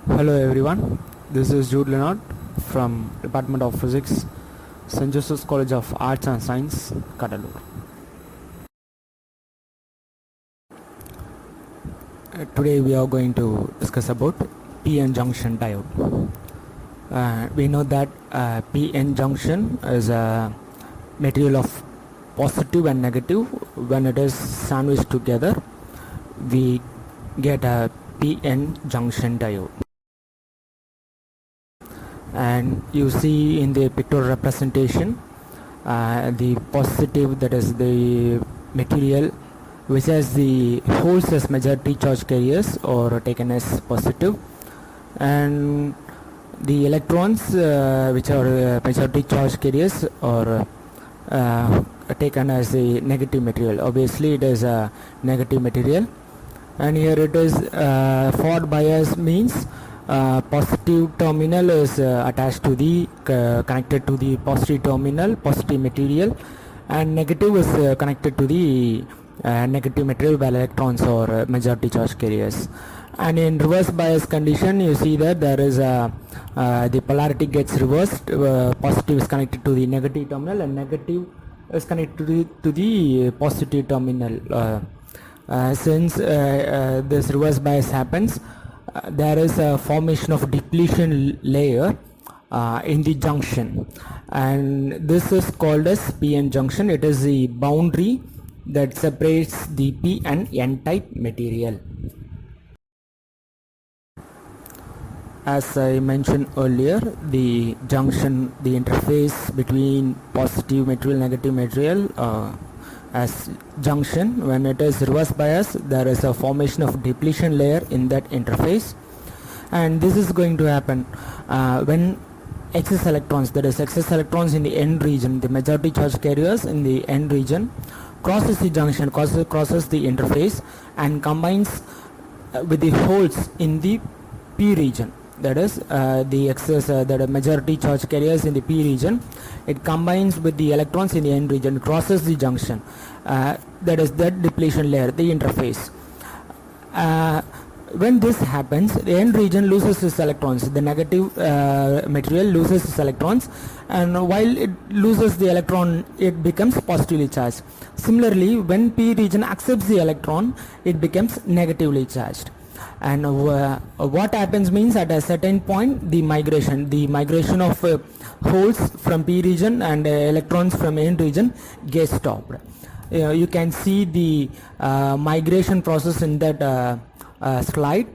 Hello everyone, this is Jude Leonard from Department of Physics, St. Joseph's College of Arts and Science, Cuddalore. Today we are going to discuss about p-n junction diode. We know that p-n junction is a material of positive and negative. When it is sandwiched together, we get a p-n junction diode. And you see in the pictorial representation the positive, that is the material which has the holes as majority charge carriers or taken as positive, and the electrons which are majority charge carriers or taken as the negative material. Obviously it is a negative material, and here it is forward bias means positive terminal is attached to the connected to the positive terminal, positive material, and negative is connected to the negative material where electrons or majority charge carriers. And in reverse bias condition, you see that there is the polarity gets reversed. Positive is connected to the negative terminal and negative is connected to the positive terminal. Since this reverse bias happens, there is a formation of depletion layer in the junction, and this is called as p-n junction. It is the boundary that separates the p and n type material. As I mentioned earlier, the junction, the interface between positive material, negative material, as junction, when it is reverse bias, there is a formation of depletion layer in that interface, and this is going to happen when excess electrons, that is excess electrons in the n region, the majority charge carriers in the n region, crosses the junction, crosses the interface and combines with the holes in the p region. That is the excess the majority charge carriers in the p region, it combines with the electrons in the n region, crosses the junction, that is that depletion layer, the interface. When this happens, the n region loses its electrons, the negative material loses its electrons, and while it loses the electron, it becomes positively charged. Similarly, when p region accepts the electron, it becomes negatively charged. And what happens means, at a certain point, the migration of holes from p region and electrons from n region gets stopped. You can see the migration process in that slide.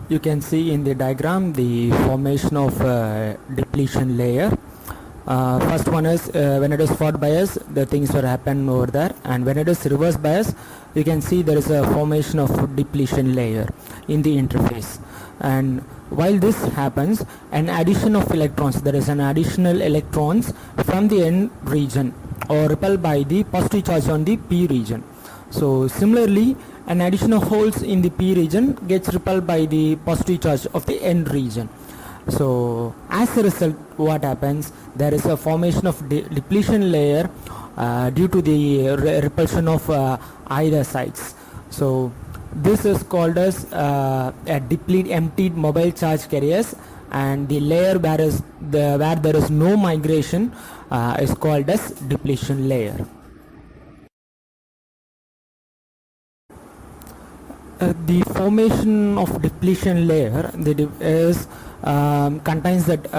You can see in the diagram the formation of depletion layer. First one is when it is forward bias, the things will happen over there, and when it is reverse bias, you can see there is a formation of depletion layer in the interface. And while this happens, an addition of electrons, there is an additional electrons from the n region or repelled by the positive charge on the p region. So similarly, an addition of holes in the p region gets repelled by the positive charge of the n region. So as a result, what happens, there is a formation of depletion layer due to the repulsion of either sides. So this is called as a emptied mobile charge carriers, and the layer where there is no migration is called as depletion layer. The formation of depletion layer is contains that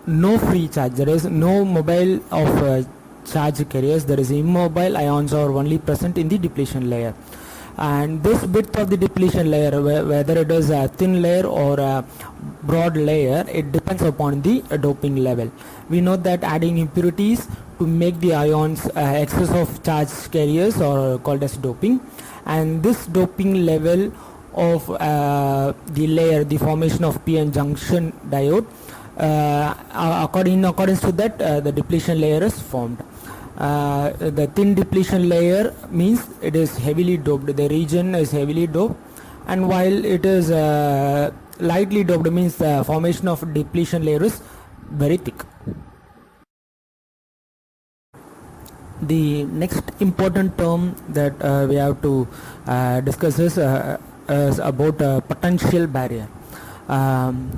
no free charge, there is no mobile of charge carriers, there is immobile ions are only present in the depletion layer. And this width of the depletion layer, whether it is a thin layer or a broad layer, it depends upon the doping level. We know that adding impurities to make the ions excess of charge carriers are called as doping, and this doping level of the layer, the formation of p-n junction diode, in accordance to that, the depletion layer is formed. The thin depletion layer means it is heavily doped, the region is heavily doped, and while it is lightly doped means the formation of depletion layer is very thick. The next important term that we have to discuss is about potential barrier. Um,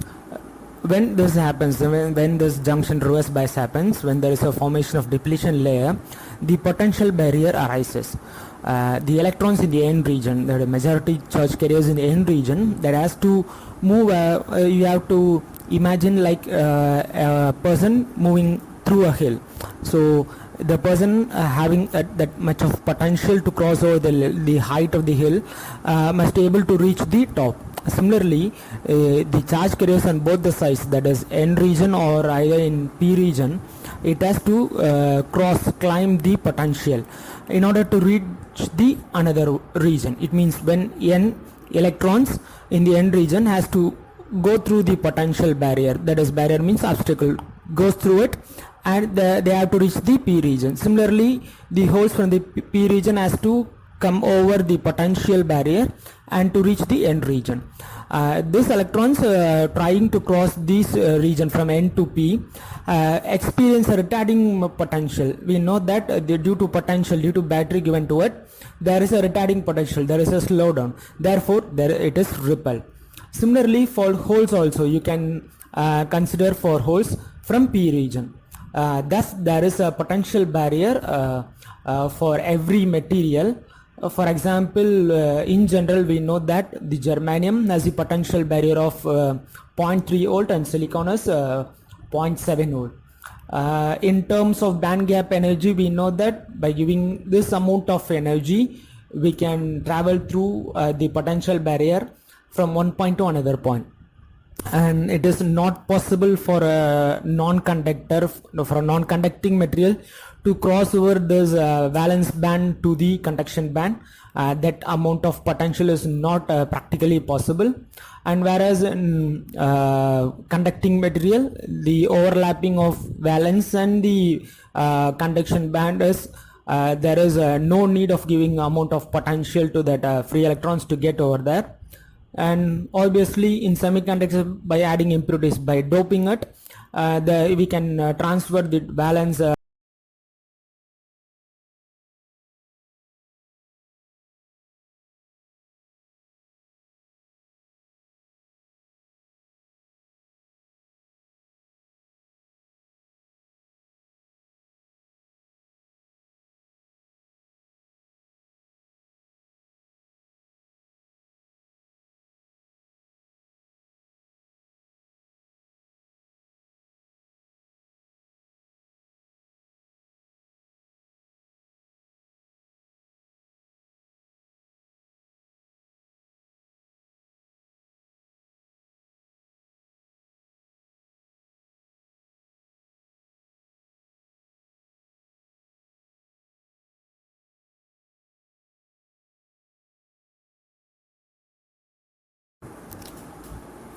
when this happens, when this junction reverse bias happens, when there is a formation of depletion layer, the potential barrier arises. The electrons in the n region, the majority charge carriers in the n region, that has to move. You have to imagine like a person moving through a hill. So the person having that much of potential to cross over the height of the hill must be able to reach the top. Similarly, the charge carriers on both the sides, that is n region or either in p region, it has to climb the potential in order to reach the another region. It means when n electrons in the n region has to go through the potential barrier, that is barrier means obstacle, goes through it, and they have to reach the p region. Similarly, the holes from the p region has to come over the potential barrier and to reach the n region. These electrons trying to cross this region from n to p experience a retarding potential. We know that due to potential, due to battery given to it, there is a retarding potential, there is a slowdown, therefore it is repelled. Similarly, for holes also you can consider for holes from p region. Thus there is a potential barrier for every material. For example, in general we know that the germanium has a potential barrier of 0.3 volt and silicon is 0.7 volt. In terms of band gap energy, we know that by giving this amount of energy we can travel through the potential barrier from one point to another point. And it is not possible for a non-conductor, for a non-conducting material to cross over this valence band to the conduction band. That amount of potential is not practically possible. And whereas in conducting material, the overlapping of valence and the conduction band is there is no need of giving amount of potential to that free electrons to get over there. And obviously in semiconductors, by adding impurities, by doping it, we can transfer the valence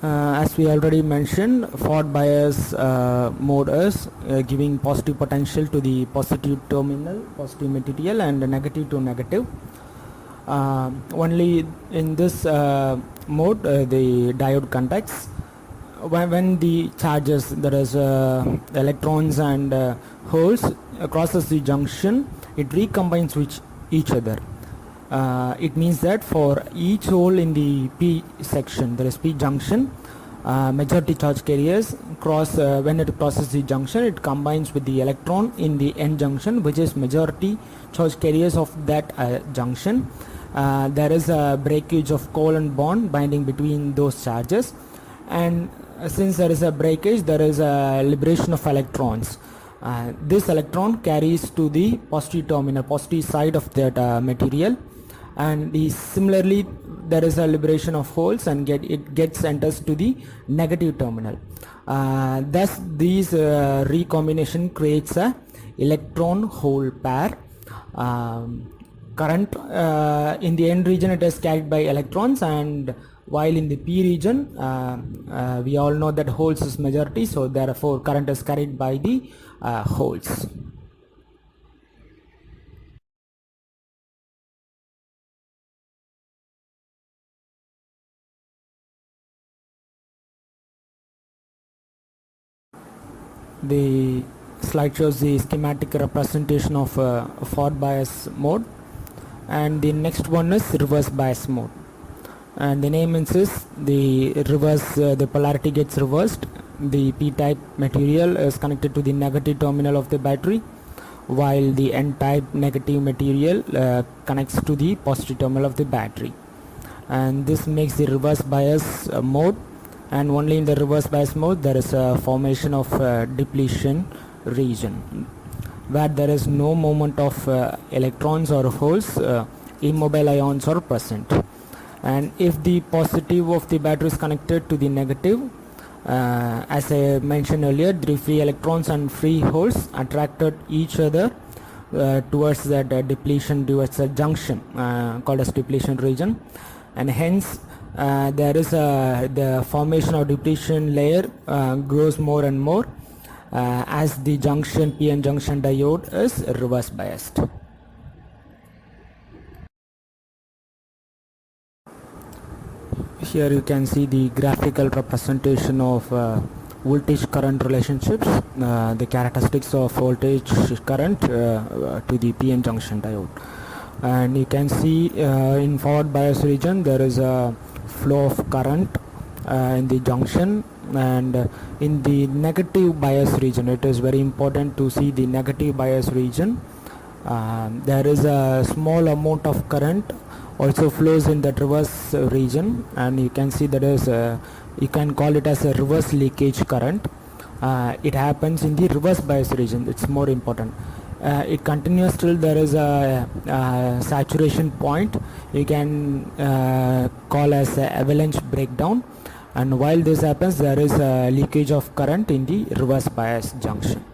as we already mentioned, forward bias mode is giving positive potential to the positive terminal, positive material, and negative to negative. Only in this mode the diode contacts. When the charges, that is electrons and holes, crosses the junction, it recombines with each other. It means that for each hole in the p section, there is p junction, majority charge carriers cross, when it crosses the junction, it combines with the electron in the n junction, which is majority charge carriers of that junction. There is a breakage of covalent bond binding between those charges, and since there is a breakage, there is a liberation of electrons. This electron carries to the positive terminal, positive side of that material, and similarly there is a liberation of holes, and it gets enters to the negative terminal. Thus these recombination creates a electron hole pair. Current in the n region it is carried by electrons, and while in the p region we all know that holes is majority, so therefore current is carried by the holes. The slide shows the schematic representation of forward bias mode, and the next one is reverse bias mode. And the name insists the reverse, the polarity gets reversed. The p-type material is connected to the negative terminal of the battery, while the n-type negative material connects to the positive terminal of the battery, and this makes the reverse bias mode. And only in the reverse bias mode there is a formation of depletion region, where there is no movement of electrons or holes, immobile ions are present. And if the positive of the battery is connected to the negative, as I mentioned earlier, the free electrons and free holes attracted each other towards that depletion, towards a junction called as depletion region, and hence there is the formation of depletion layer grows more and more as the junction, PN junction diode is reverse biased. Here you can see the graphical representation of voltage current relationships, the characteristics of voltage current to the PN junction diode. And you can see in forward bias region there is a flow of current in the junction, and in the negative bias region, it is very important to see the negative bias region. There is a small amount of current also flows in that reverse region, and you can see that is you can call it as a reverse leakage current. It happens in the reverse bias region. It's more important. It continues till there is a saturation point, you can call as a avalanche breakdown, and while this happens there is a leakage of current in the reverse bias junction.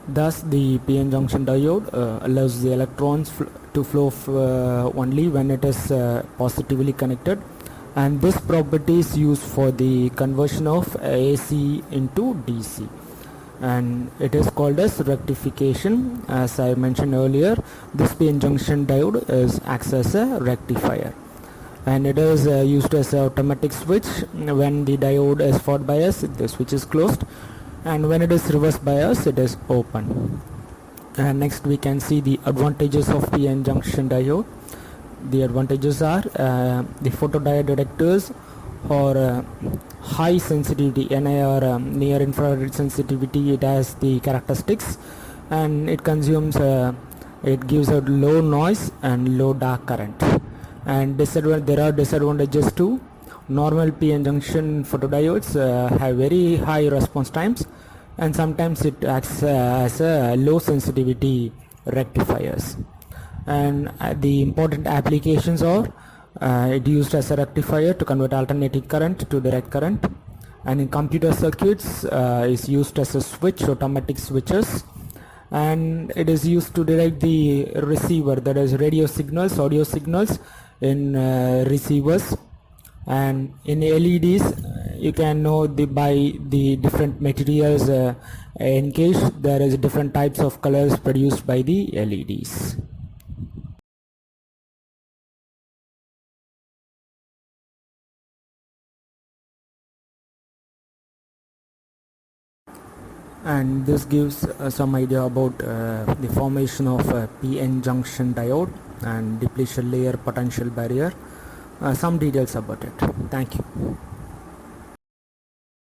Thus the PN junction diode allows the electrons to flow only when it is positively connected, and this property is used for the conversion of AC into DC, and it is called as rectification. As I mentioned earlier, this PN junction diode acts as a rectifier, and it is used as an automatic switch. When the diode is forward bias, the switch is closed, and when it is reverse bias, it is open. And next we can see the advantages of PN junction diode. The advantages are the photodiode detectors or high sensitivity, NI or near infrared sensitivity. It has the characteristics, and it consumes it gives a low noise and low dark current. And there are disadvantages too. Normal PN junction photodiodes have very high response times, and sometimes it acts as a low sensitivity rectifiers. And the important applications are it used as a rectifier to convert alternating current to direct current, and in computer circuits is used as a switch, automatic switches, and it is used to detect the receiver, that is radio signals, audio signals in receivers. And in LEDs you can know by the different materials encased, there is different types of colors produced by the LEDs. And this gives some idea about the formation of PN junction diode and depletion layer potential barrier, some details about it. Thank you.